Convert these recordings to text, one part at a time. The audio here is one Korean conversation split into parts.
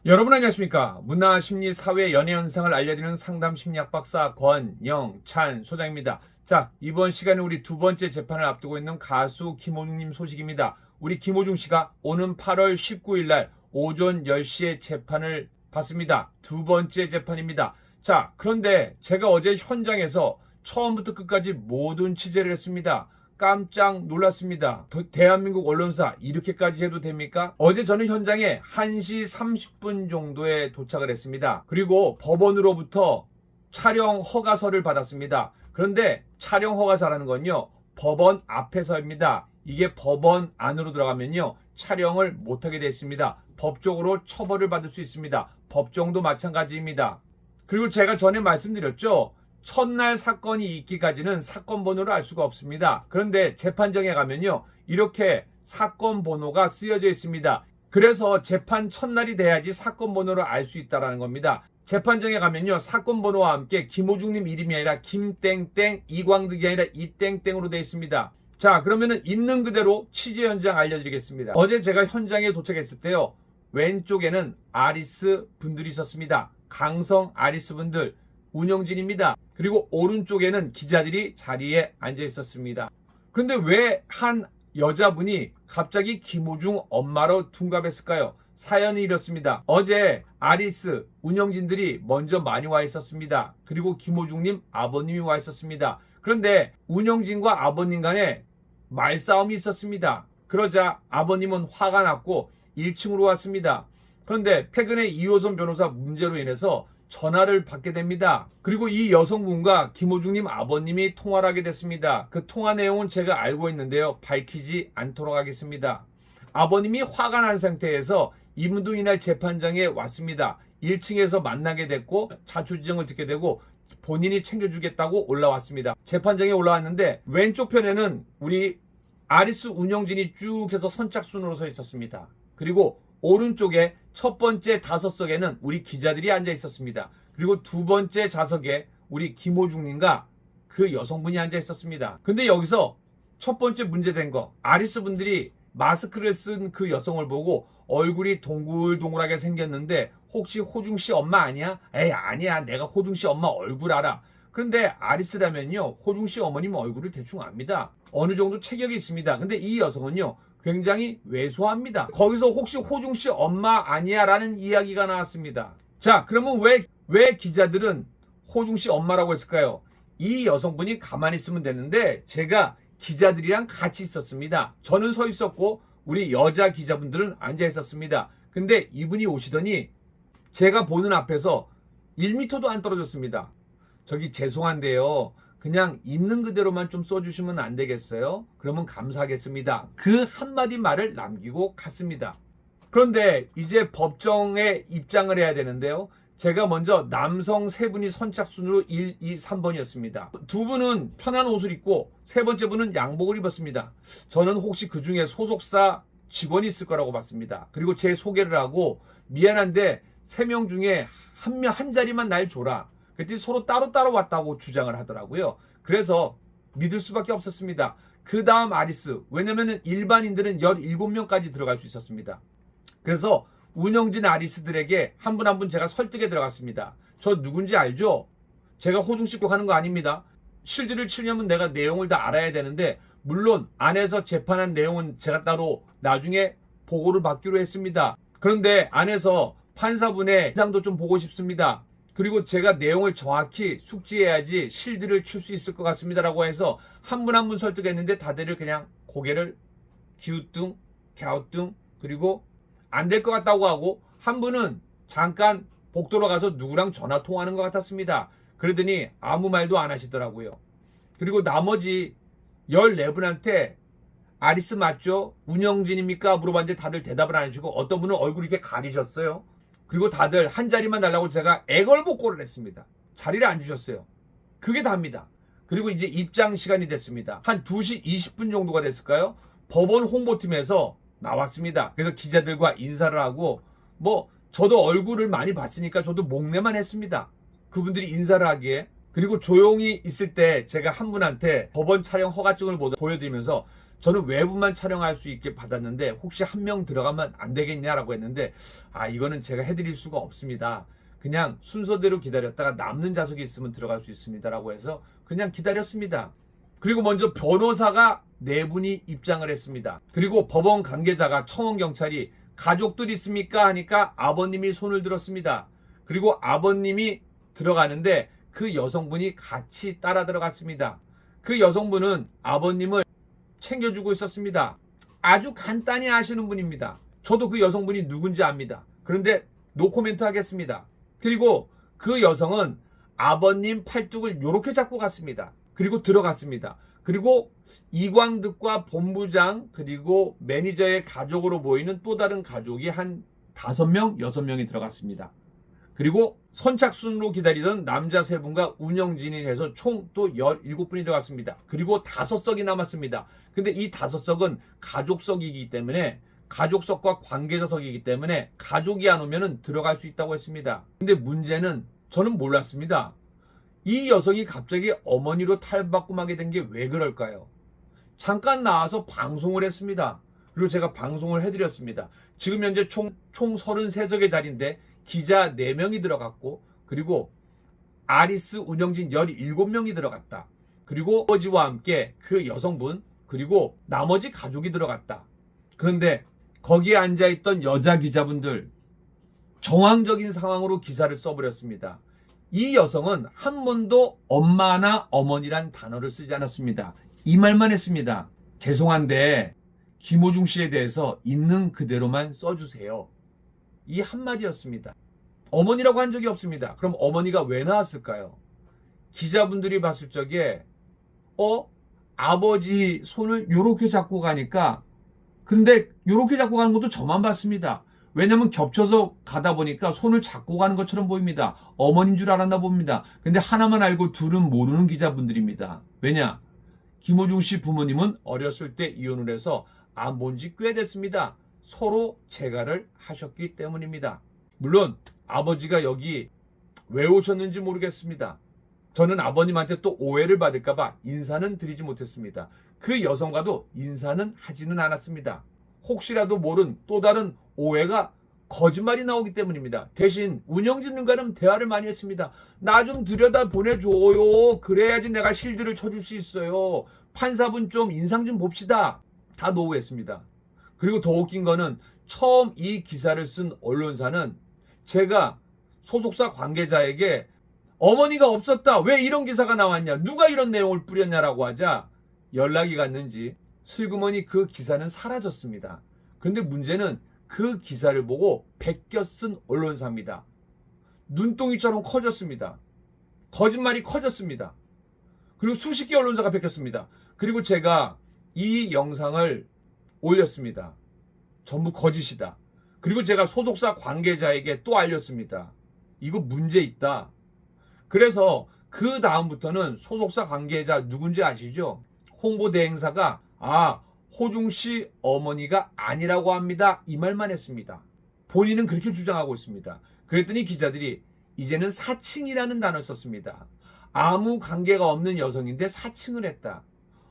여러분 안녕하십니까? 문화, 심리, 사회, 연애 현상을 알려드리는 상담 심리학 박사 권영찬 소장입니다. 자, 이번 시간에 우리 두 번째 재판을 앞두고 있는 가수 김호중님 소식입니다. 우리 김호중 씨가 오는 8월 19일 날 오전 10시에 재판을 받습니다. 두 번째 재판입니다. 자, 그런데 제가 어제 현장에서 처음부터 끝까지 모든 취재를 했습니다. 깜짝 놀랐습니다. 대한민국 언론사 이렇게까지 해도 됩니까? 어제 저는 현장에 1시 30분 정도에 도착을 했습니다. 그리고 법원으로부터 촬영 허가서를 받았습니다. 그런데 촬영 허가서라는 건요, 법원 앞에서입니다. 이게 법원 안으로 들어가면요, 촬영을 못하게 되어 있습니다. 법적으로 처벌을 받을 수 있습니다. 법정도 마찬가지입니다. 그리고 제가 전에 말씀드렸죠. 첫날 사건이 있기까지는 사건 번호를 알 수가 없습니다. 그런데 재판정에 가면요, 이렇게 사건 번호가 쓰여져 있습니다. 그래서 재판 첫날이 돼야지 사건 번호를 알 수 있다는 겁니다. 재판정에 가면요, 사건 번호와 함께 김호중님 이름이 아니라 김땡땡, 이광득이 아니라 이땡땡으로 되어 있습니다. 자, 그러면은 있는 그대로 취재 현장 알려드리겠습니다. 어제 제가 현장에 도착했을 때요, 왼쪽에는 아리스 분들이 있었습니다. 강성 아리스 분들, 운영진입니다. 그리고 오른쪽에는 기자들이 자리에 앉아 있었습니다. 그런데 왜 한 여자분이 갑자기 김호중 엄마로 둔갑했을까요? 사연이 이렇습니다. 어제 아리스 운영진들이 먼저 많이 와 있었습니다. 그리고 김호중님 아버님이 와 있었습니다. 그런데 운영진과 아버님 간에 말싸움이 있었습니다. 그러자 아버님은 화가 났고 1층으로 왔습니다. 그런데 최근에 이호선 변호사 문제로 인해서 전화를 받게 됩니다. 그리고 이 여성분과 김호중님 아버님이 통화를 하게 됐습니다. 그 통화 내용은 제가 알고 있는데요, 밝히지 않도록 하겠습니다. 아버님이 화가 난 상태에서 이분도 이날 재판장에 왔습니다. 1층에서 만나게 됐고 자초지정을 듣게 되고 본인이 챙겨주겠다고 올라왔습니다. 재판장에 올라왔는데 왼쪽 편에는 우리 아리스 운영진이 쭉 해서 선착순으로 서 있었습니다. 그리고 오른쪽에 첫 번째 좌석에는 우리 기자들이 앉아 있었습니다. 그리고 두 번째 좌석에 우리 김호중님과 그 여성분이 앉아 있었습니다. 근데 여기서 첫 번째 문제된 거, 아리스 분들이 마스크를 쓴 그 여성을 보고 얼굴이 동글동글하게 생겼는데 혹시 호중 씨 엄마 아니야? 에이, 아니야, 내가 호중 씨 엄마 얼굴 알아. 그런데 아리스라면요, 호중 씨 어머님 얼굴을 대충 압니다. 어느 정도 체격이 있습니다. 근데 이 여성은요, 굉장히 왜소합니다. 거기서 혹시 호중 씨 엄마 아니야? 라는 이야기가 나왔습니다. 자, 그러면 왜 기자들은 호중 씨 엄마라고 했을까요? 이 여성분이 가만히 있으면 되는데 제가 기자들이랑 같이 있었습니다. 저는 서 있었고 우리 여자 기자분들은 앉아 있었습니다. 근데 이분이 오시더니 제가 보는 앞에서 1m도 안 떨어졌습니다. 저기 죄송한데요, 그냥 있는 그대로만 좀 써주시면 안 되겠어요? 그러면 감사하겠습니다. 그 한마디 말을 남기고 갔습니다. 그런데 이제 법정에 입장을 해야 되는데요, 제가 먼저 남성 세 분이 선착순으로 1, 2, 3번이었습니다. 두 분은 편한 옷을 입고 세 번째 분은 양복을 입었습니다. 저는 혹시 그 중에 소속사 직원이 있을 거라고 봤습니다. 그리고 제 소개를 하고 미안한데 세 명 중에 한 자리만 날 줘라. 그랬더니 서로 따로따로 왔다고 주장을 하더라고요. 그래서 믿을 수밖에 없었습니다. 그 다음 아리스, 왜냐면은 일반인들은 17명까지 들어갈 수 있었습니다. 그래서 운영진 아리스들에게 한 분 한 분 제가 설득에 들어갔습니다. 저 누군지 알죠? 제가 호중 씻고 가는 거 아닙니다. 실드를 치려면 내가 내용을 다 알아야 되는데, 물론 안에서 재판한 내용은 제가 따로 나중에 보고를 받기로 했습니다. 그런데 안에서 판사분의 인상도 좀 보고 싶습니다. 그리고 제가 내용을 정확히 숙지해야지 실드를 칠 수 있을 것 같습니다 라고 해서 한 분 한 분 설득했는데 다들 그냥 고개를 기우뚱 갸우뚱, 그리고 안 될 것 같다고 하고, 한 분은 잠깐 복도로 가서 누구랑 전화 통화하는 것 같았습니다. 그러더니 아무 말도 안 하시더라고요. 그리고 나머지 14분한테 아리스 맞죠? 운영진입니까? 물어봤는데 다들 대답을 안 해주고 어떤 분은 얼굴 이렇게 가리셨어요. 그리고 다들 한 자리만 달라고 제가 애걸복걸을 했습니다. 자리를 안 주셨어요. 그게 다입니다. 그리고 이제 입장 시간이 됐습니다. 한 2시 20분 정도가 됐을까요? 법원 홍보팀에서 나왔습니다. 그래서 기자들과 인사를 하고, 저도 얼굴을 많이 봤으니까 저도 목례만 했습니다. 그분들이 인사를 하기에. 그리고 조용히 있을 때 제가 한 분한테 법원 촬영 허가증을 보여드리면서 저는 외부만 촬영할 수 있게 받았는데 혹시 한 명 들어가면 안 되겠냐라고 했는데 이거는 제가 해드릴 수가 없습니다. 그냥 순서대로 기다렸다가 남는 좌석이 있으면 들어갈 수 있습니다라고 해서 그냥 기다렸습니다. 그리고 먼저 변호사가 4분이 입장을 했습니다. 그리고 법원 관계자가 청원 경찰이 가족들 있습니까? 하니까 아버님이 손을 들었습니다. 그리고 아버님이 들어가는데 그 여성분이 같이 따라 들어갔습니다. 그 여성분은 아버님을 챙겨주고 있었습니다. 아주 간단히 아시는 분입니다. 저도 그 여성분이 누군지 압니다. 그런데 노코멘트 하겠습니다. 그리고 그 여성은 아버님 팔뚝을 이렇게 잡고 갔습니다. 그리고 들어갔습니다. 그리고 이광득과 본부장 그리고 매니저의 가족으로 보이는 또 다른 가족이 한 5명, 6명이 들어갔습니다. 그리고 선착순으로 기다리던 남자 3분과 운영진이 해서 총 또 17분이 들어갔습니다. 그리고 5석이 남았습니다. 근데 이 5석은 가족석이기 때문에 가족석과 관계자석이기 때문에 가족이 안 오면 들어갈 수 있다고 했습니다. 근데 문제는 저는 몰랐습니다. 이 여성이 갑자기 어머니로 탈바꿈하게 된 게 왜 그럴까요? 잠깐 나와서 방송을 했습니다. 그리고 제가 방송을 해드렸습니다. 지금 현재 총 33석의 자리인데 기자 4명이 들어갔고 그리고 아리스 운영진 17명이 들어갔다. 그리고 아버지와 함께 그 여성분 그리고 나머지 가족이 들어갔다. 그런데 거기에 앉아있던 여자 기자분들 정황적인 상황으로 기사를 써버렸습니다. 이 여성은 한 번도 엄마나 어머니란 단어를 쓰지 않았습니다. 이 말만 했습니다. 죄송한데 김호중 씨에 대해서 있는 그대로만 써주세요. 이 한마디였습니다. 어머니라고 한 적이 없습니다. 그럼 어머니가 왜 나왔을까요? 기자분들이 봤을 적에 아버지 손을 요렇게 잡고 가니까 근데 요렇게 잡고 가는 것도 저만 봤습니다. 왜냐면 겹쳐서 가다 보니까 손을 잡고 가는 것처럼 보입니다. 어머니인 줄 알았나 봅니다. 근데 하나만 알고 둘은 모르는 기자분들입니다. 왜냐? 김호중 씨 부모님은 어렸을 때 이혼을 해서 안 본 지 꽤 됐습니다. 서로 재가를 하셨기 때문입니다. 물론 아버지가 여기 왜 오셨는지 모르겠습니다. 저는 아버님한테 또 오해를 받을까봐 인사는 드리지 못했습니다. 그 여성과도 인사는 하지는 않았습니다. 혹시라도 모른 또 다른 오해가 거짓말이 나오기 때문입니다. 대신 운영진님과는 대화를 많이 했습니다. 나 좀 들여다 보내줘요. 그래야지 내가 실드를 쳐줄 수 있어요. 판사분 좀 인상 좀 봅시다. 다 노후했습니다. 그리고 더 웃긴 거는 처음 이 기사를 쓴 언론사는 제가 소속사 관계자에게 어머니가 없었다. 왜 이런 기사가 나왔냐. 누가 이런 내용을 뿌렸냐라고 하자 연락이 갔는지 슬그머니 그 기사는 사라졌습니다. 그런데 문제는 그 기사를 보고 베껴 쓴 언론사입니다. 눈덩이처럼 커졌습니다. 거짓말이 커졌습니다. 그리고 수십 개 언론사가 베꼈습니다. 그리고 제가 이 영상을 올렸습니다. 전부 거짓이다. 그리고 제가 소속사 관계자에게 또 알렸습니다. 이거 문제 있다. 그래서 그 다음부터는 소속사 관계자 누군지 아시죠? 홍보대행사가 호중씨 어머니가 아니라고 합니다. 이 말만 했습니다. 본인은 그렇게 주장하고 있습니다. 그랬더니 기자들이 이제는 사칭이라는 단어를 썼습니다. 아무 관계가 없는 여성인데 사칭을 했다.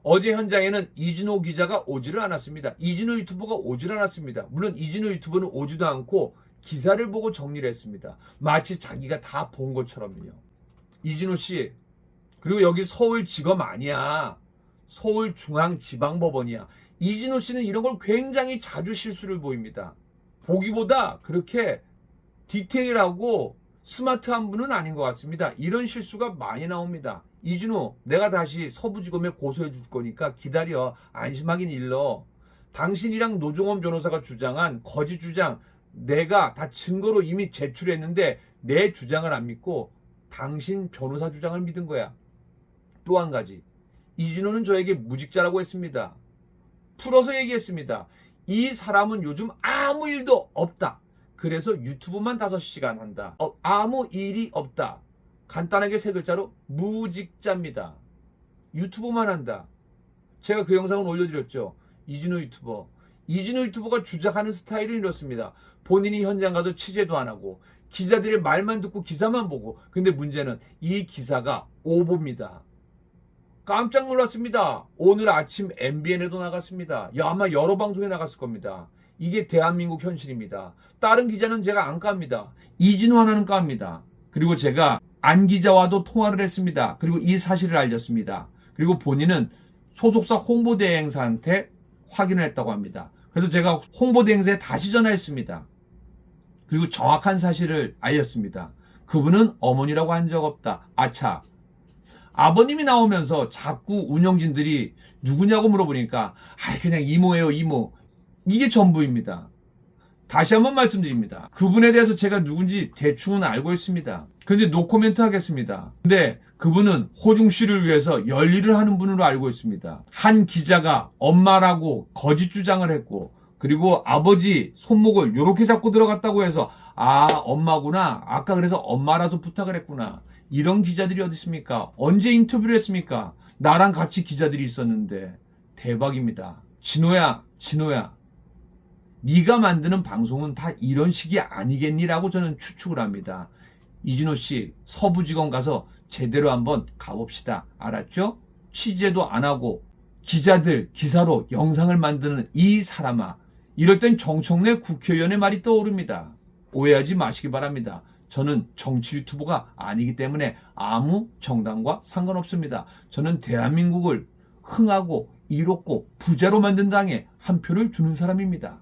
어제 현장에는 이진호 기자가 오지를 않았습니다. 이진호 유튜버가 오지를 않았습니다. 물론 이진호 유튜버는 오지도 않고 기사를 보고 정리를 했습니다. 마치 자기가 다 본 것처럼요. 이진호 씨, 그리고 여기 서울지검 아니야. 서울중앙지방법원이야. 이진호 씨는 이런 걸 굉장히 자주 실수를 보입니다. 보기보다 그렇게 디테일하고 스마트한 분은 아닌 것 같습니다. 이런 실수가 많이 나옵니다. 이진호, 내가 다시 서부지검에 고소해 줄 거니까 기다려. 안심하긴 일러. 당신이랑 노종원 변호사가 주장한 거짓 주장 내가 다 증거로 이미 제출했는데 내 주장을 안 믿고 당신 변호사 주장을 믿은 거야. 또 한 가지, 이진호는 저에게 무직자라고 했습니다. 풀어서 얘기했습니다. 이 사람은 요즘 아무 일도 없다. 그래서 유튜브만 5시간 한다. 아무 일이 없다. 간단하게 3글자로 무직자입니다. 유튜브만 한다. 제가 그 영상을 올려드렸죠. 이진호 유튜버. 이진호 유튜버가 주장하는 스타일은 이렇습니다. 본인이 현장 가서 취재도 안 하고 기자들의 말만 듣고 기사만 보고. 근데 문제는 이 기사가 오보입니다. 깜짝 놀랐습니다. 오늘 아침 MBN에도 나갔습니다. 야, 아마 여러 방송에 나갔을 겁니다. 이게 대한민국 현실입니다. 다른 기자는 제가 안 깝니다. 이진우 하나는 깝니다. 그리고 제가 안 기자와도 통화를 했습니다. 그리고 이 사실을 알렸습니다. 그리고 본인은 소속사 홍보대행사한테 확인을 했다고 합니다. 그래서 제가 홍보대행사에 다시 전화했습니다. 그리고 정확한 사실을 알렸습니다. 그분은 어머니라고 한 적 없다. 아차. 아버님이 나오면서 자꾸 운영진들이 누구냐고 물어보니까 그냥 이모예요, 이모. 이게 전부입니다. 다시 한번 말씀드립니다. 그분에 대해서 제가 누군지 대충은 알고 있습니다. 근데 노코멘트 하겠습니다. 근데 그분은 호중 씨를 위해서 열일을 하는 분으로 알고 있습니다. 한 기자가 엄마라고 거짓 주장을 했고, 그리고 아버지 손목을 이렇게 잡고 들어갔다고 해서 엄마구나. 아까 그래서 엄마라서 부탁을 했구나. 이런 기자들이 어디 있습니까? 언제 인터뷰를 했습니까? 나랑 같이 기자들이 있었는데. 대박입니다. 진호야. 네가 만드는 방송은 다 이런 식이 아니겠니라고 저는 추측을 합니다. 이진호 씨, 서부지검 가서 제대로 한번 가봅시다. 알았죠? 취재도 안 하고 기자들 기사로 영상을 만드는 이 사람아. 이럴 땐 정청래 국회의원의 말이 떠오릅니다. 오해하지 마시기 바랍니다. 저는 정치 유튜버가 아니기 때문에 아무 정당과 상관없습니다. 저는 대한민국을 흥하고 이롭고 부자로 만든 당에 한 표를 주는 사람입니다.